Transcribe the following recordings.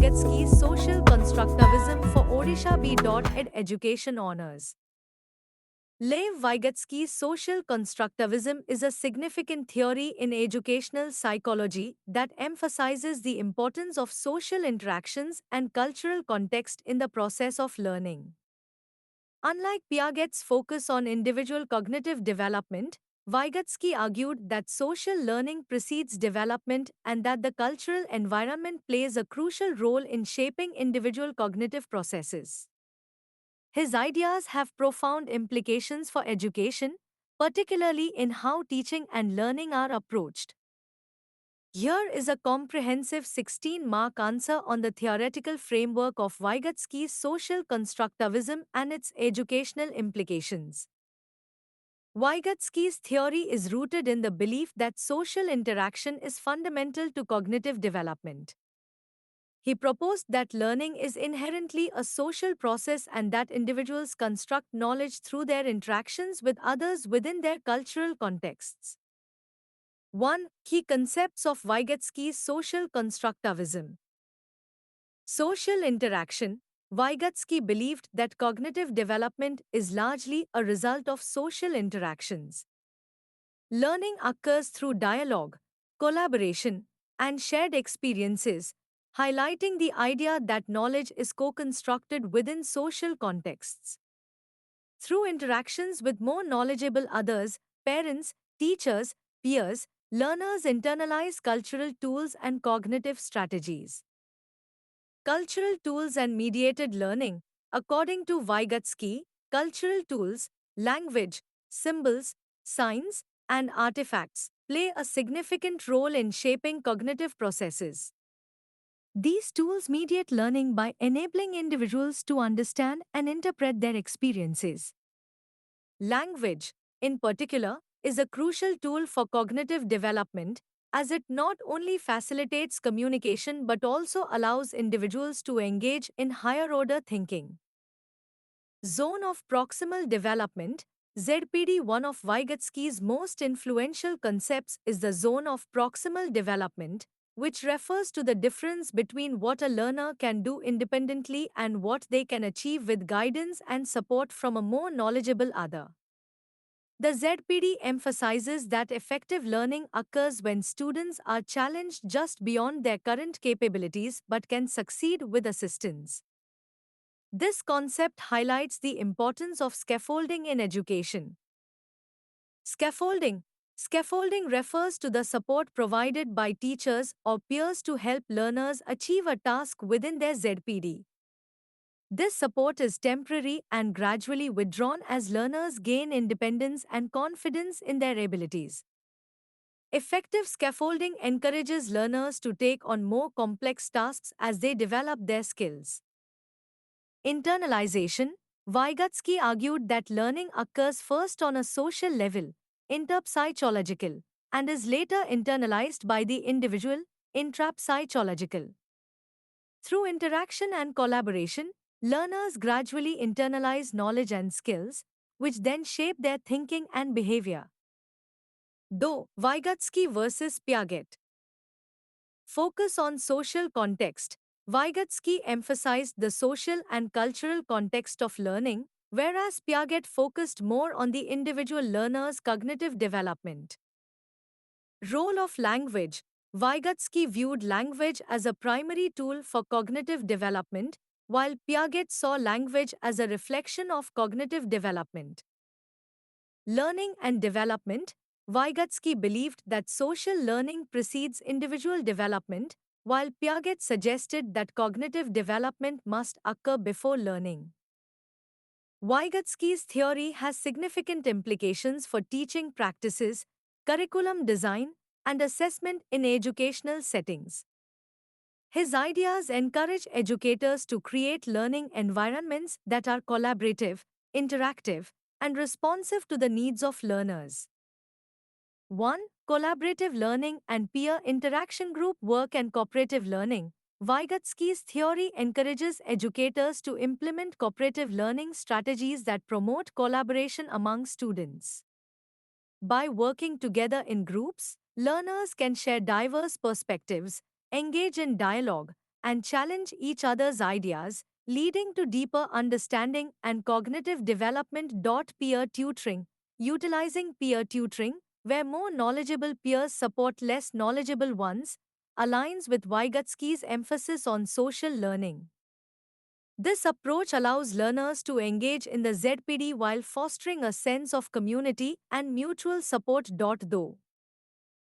Vygotsky's Social Constructivism for Odisha B.Ed Education Honours. Lev Vygotsky's social constructivism is a significant theory in educational psychology that emphasizes the importance of social interactions and cultural context in the process of learning. Unlike Piaget's focus on individual cognitive development, Vygotsky argued that social learning precedes development and that the cultural environment plays a crucial role in shaping individual cognitive processes. His ideas have profound implications for education, particularly in how teaching and learning are approached. Here is a comprehensive 16-mark answer on the theoretical framework of Vygotsky's social constructivism and its educational implications. Vygotsky's theory is rooted in the belief that social interaction is fundamental to cognitive development. He proposed that learning is inherently a social process and that individuals construct knowledge through their interactions with others within their cultural contexts. 1. Key concepts of Vygotsky's social constructivism. Social interaction. Vygotsky believed that cognitive development is largely a result of social interactions. Learning occurs through dialogue, collaboration, and shared experiences, highlighting the idea that knowledge is co-constructed within social contexts. Through interactions with more knowledgeable others, parents, teachers, peers, learners internalize cultural tools and cognitive strategies. Cultural tools and mediated learning. According to Vygotsky, cultural tools, language, symbols, signs, and artifacts play a significant role in shaping cognitive processes. These tools mediate learning by enabling individuals to understand and interpret their experiences. Language, in particular, is a crucial tool for cognitive development as it not only facilitates communication but also allows individuals to engage in higher order thinking. Zone of Proximal Development ZPD. One of Vygotsky's most influential concepts is the zone of proximal development, which refers to the difference between what a learner can do independently and what they can achieve with guidance and support from a more knowledgeable other. The ZPD emphasizes that effective learning occurs when students are challenged just beyond their current capabilities but can succeed with assistance. This concept highlights the importance of scaffolding in education. Scaffolding. Scaffolding refers to the support provided by teachers or peers to help learners achieve a task within their ZPD. This support is temporary and gradually withdrawn as learners gain independence and confidence in their abilities. Effective scaffolding encourages learners to take on more complex tasks as they develop their skills. Internalization. Vygotsky argued that learning occurs first on a social level, interpsychological, and is later internalized by the individual, intrapsychological. Through interaction and collaboration, learners gradually internalize knowledge and skills, which then shape their thinking and behavior. Though Vygotsky versus Piaget. Focus on social context. Vygotsky emphasized the social and cultural context of learning, whereas Piaget focused more on the individual learner's cognitive development. Role of language. Vygotsky viewed language as a primary tool for cognitive development, while Piaget saw language as a reflection of cognitive development. Learning and development. Vygotsky believed that social learning precedes individual development, while Piaget suggested that cognitive development must occur before learning. Vygotsky's theory has significant implications for teaching practices, curriculum design, and assessment in educational settings. His ideas encourage educators to create learning environments that are collaborative, interactive, and responsive to the needs of learners. 1. Collaborative learning and peer interaction. Group work and cooperative learning. Vygotsky's theory encourages educators to implement cooperative learning strategies that promote collaboration among students. By working together in groups, learners can share diverse perspectives, engage in dialogue, and challenge each other's ideas, leading to deeper understanding and cognitive development. Peer tutoring. Utilizing peer tutoring, where more knowledgeable peers support less knowledgeable ones, aligns with Vygotsky's emphasis on social learning. This approach allows learners to engage in the ZPD while fostering a sense of community and mutual support. Though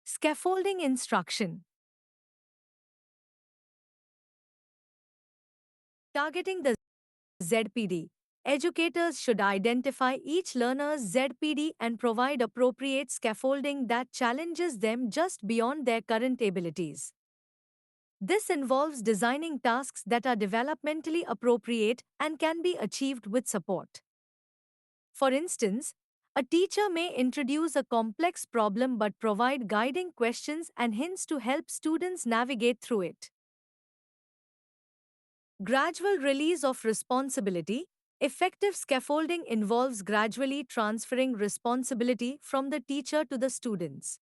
scaffolding instruction. Targeting the ZPD. Educators should identify each learner's ZPD and provide appropriate scaffolding that challenges them just beyond their current abilities. This involves designing tasks that are developmentally appropriate and can be achieved with support. For instance, a teacher may introduce a complex problem but provide guiding questions and hints to help students navigate through it. Gradual release of responsibility. Effective scaffolding involves gradually transferring responsibility from the teacher to the students.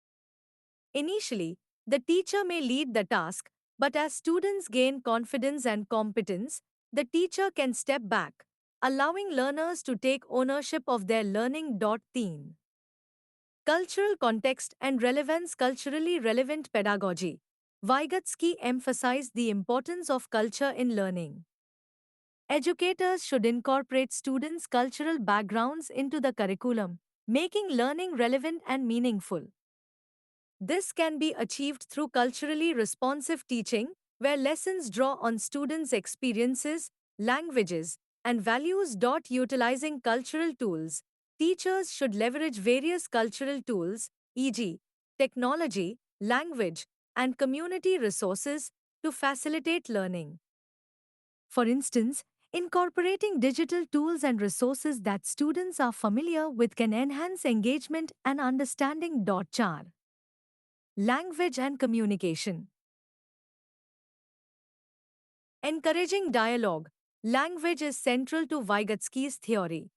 Initially, the teacher may lead the task, but as students gain confidence and competence, the teacher can step back, allowing learners to take ownership of their learning. Teen. Cultural context and relevance. Culturally relevant pedagogy. Vygotsky emphasized the importance of culture in learning. Educators should incorporate students' cultural backgrounds into the curriculum, making learning relevant and meaningful. This can be achieved through culturally responsive teaching, where lessons draw on students' experiences, languages, and values. Utilizing cultural tools. Teachers should leverage various cultural tools, e.g., technology, language, and community resources, to facilitate learning. For instance, incorporating digital tools and resources that students are familiar with can enhance engagement and understanding. 4. Language and communication. Encouraging dialogue. Language is central to Vygotsky's theory.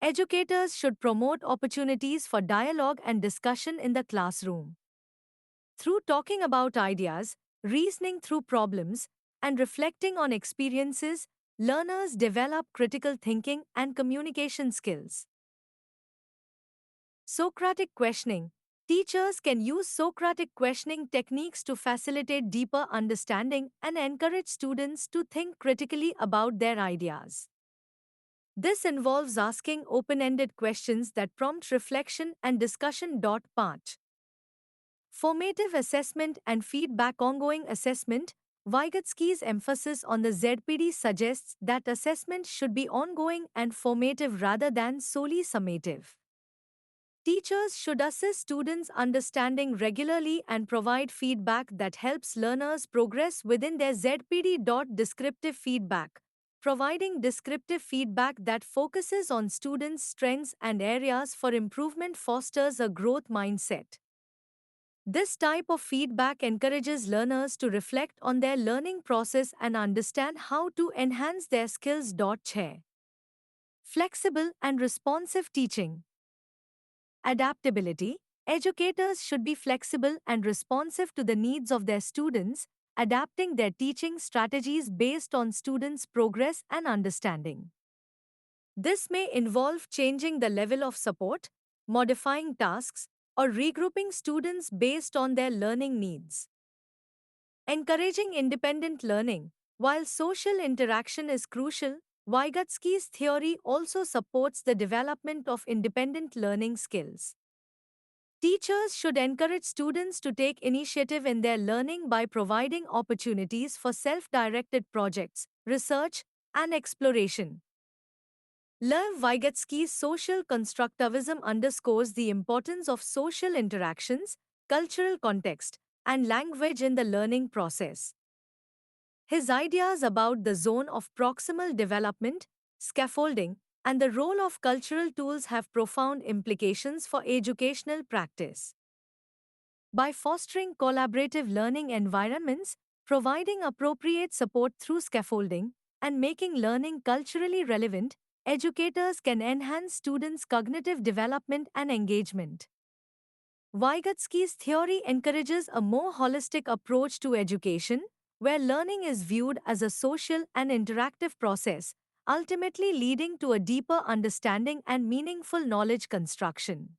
Educators should promote opportunities for dialogue and discussion in the classroom. Through talking about ideas, reasoning through problems, and reflecting on experiences, learners develop critical thinking and communication skills. Socratic questioning. Teachers can use Socratic questioning techniques to facilitate deeper understanding and encourage students to think critically about their ideas. This involves asking open-ended questions that prompt reflection and discussion. Part. Formative assessment and feedback. Ongoing assessment. Vygotsky's emphasis on the ZPD suggests that assessment should be ongoing and formative rather than solely summative. Teachers should assess students' understanding regularly and provide feedback that helps learners progress within their ZPD. Descriptive feedback. Providing descriptive feedback that focuses on students' strengths and areas for improvement fosters a growth mindset. This type of feedback encourages learners to reflect on their learning process and understand how to enhance their skills. Chair. Flexible and responsive teaching. Adaptability. Educators should be flexible and responsive to the needs of their students, adapting their teaching strategies based on students' progress and understanding. This may involve changing the level of support, modifying tasks, or regrouping students based on their learning needs. Encouraging independent learning. While social interaction is crucial, Vygotsky's theory also supports the development of independent learning skills. Teachers should encourage students to take initiative in their learning by providing opportunities for self-directed projects, research, and exploration. Lev Vygotsky's social constructivism underscores the importance of social interactions, cultural context, and language in the learning process. His ideas about the zone of proximal development, scaffolding, and the role of cultural tools have profound implications for educational practice. By fostering collaborative learning environments, providing appropriate support through scaffolding, and making learning culturally relevant, educators can enhance students' cognitive development and engagement. Vygotsky's theory encourages a more holistic approach to education, where learning is viewed as a social and interactive process, ultimately leading to a deeper understanding and meaningful knowledge construction.